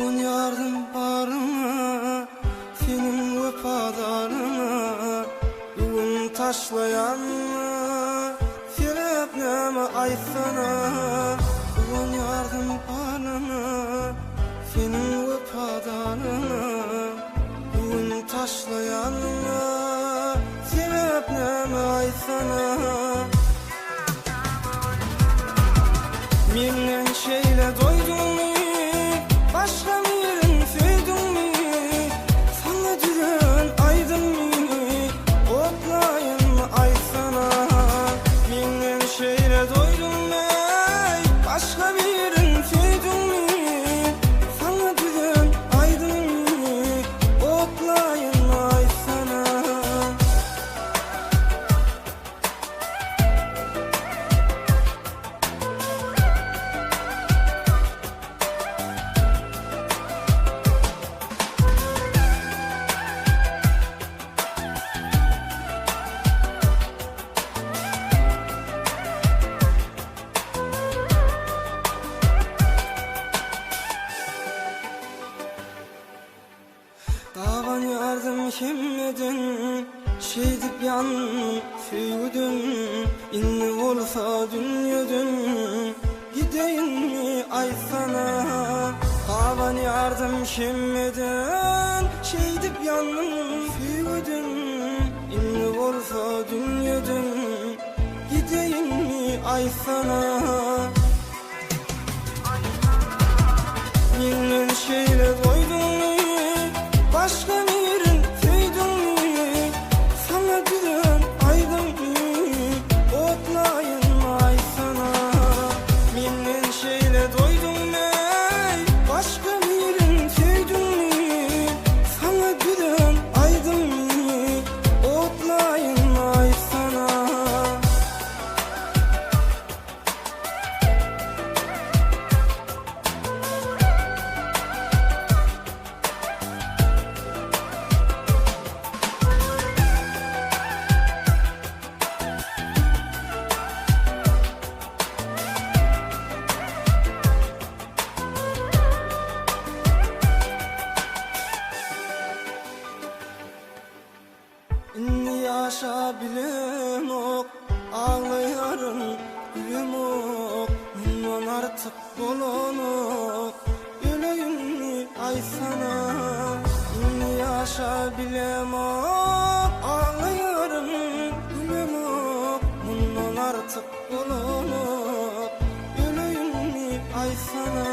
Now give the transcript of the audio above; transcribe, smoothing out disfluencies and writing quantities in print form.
Bugün yardım barına, senin vefadarına. Bugün taşlayan sebep neme aytsana. Bugün yardım barına, senin vefadarına. Bugün taşlayan sebep neme aytsana. Menden şeyle doydun mu? Başka birini sevdin mi? Sana düzen aydın mı? Otlayın mı aytsana? Menden şeyle doydun mu? Başka birini sevdin mi? Sana düzen aydın mı? Otlayın mı aytsana? Davan yardım kimledin, şeydip yandım süydün. İnni olsa dünyadın, gideyim mi aytsana? Davan yardım kimledin, şeydip yandım süydün. İnni olsa dünyadın, gideyim mi aytsana? Menden şeyle doydun mu? Başka birini sevdin mi? Sana düzen aydın mı? Otlayın mı aytsana? Menden şeyle doydun mu? Başka birini sevdin mi? Sana düzen aydın mı? Otlayın mı aytsana? İnni yaşa bilim ok, ağlayarım gülüm ok. Bundan artık bulunuk, öleyim mi aytsana? İnni yaşa bilim ok, ağlayarım gülüm ok. Bundan artık bulunuk, öleyim mi aytsana?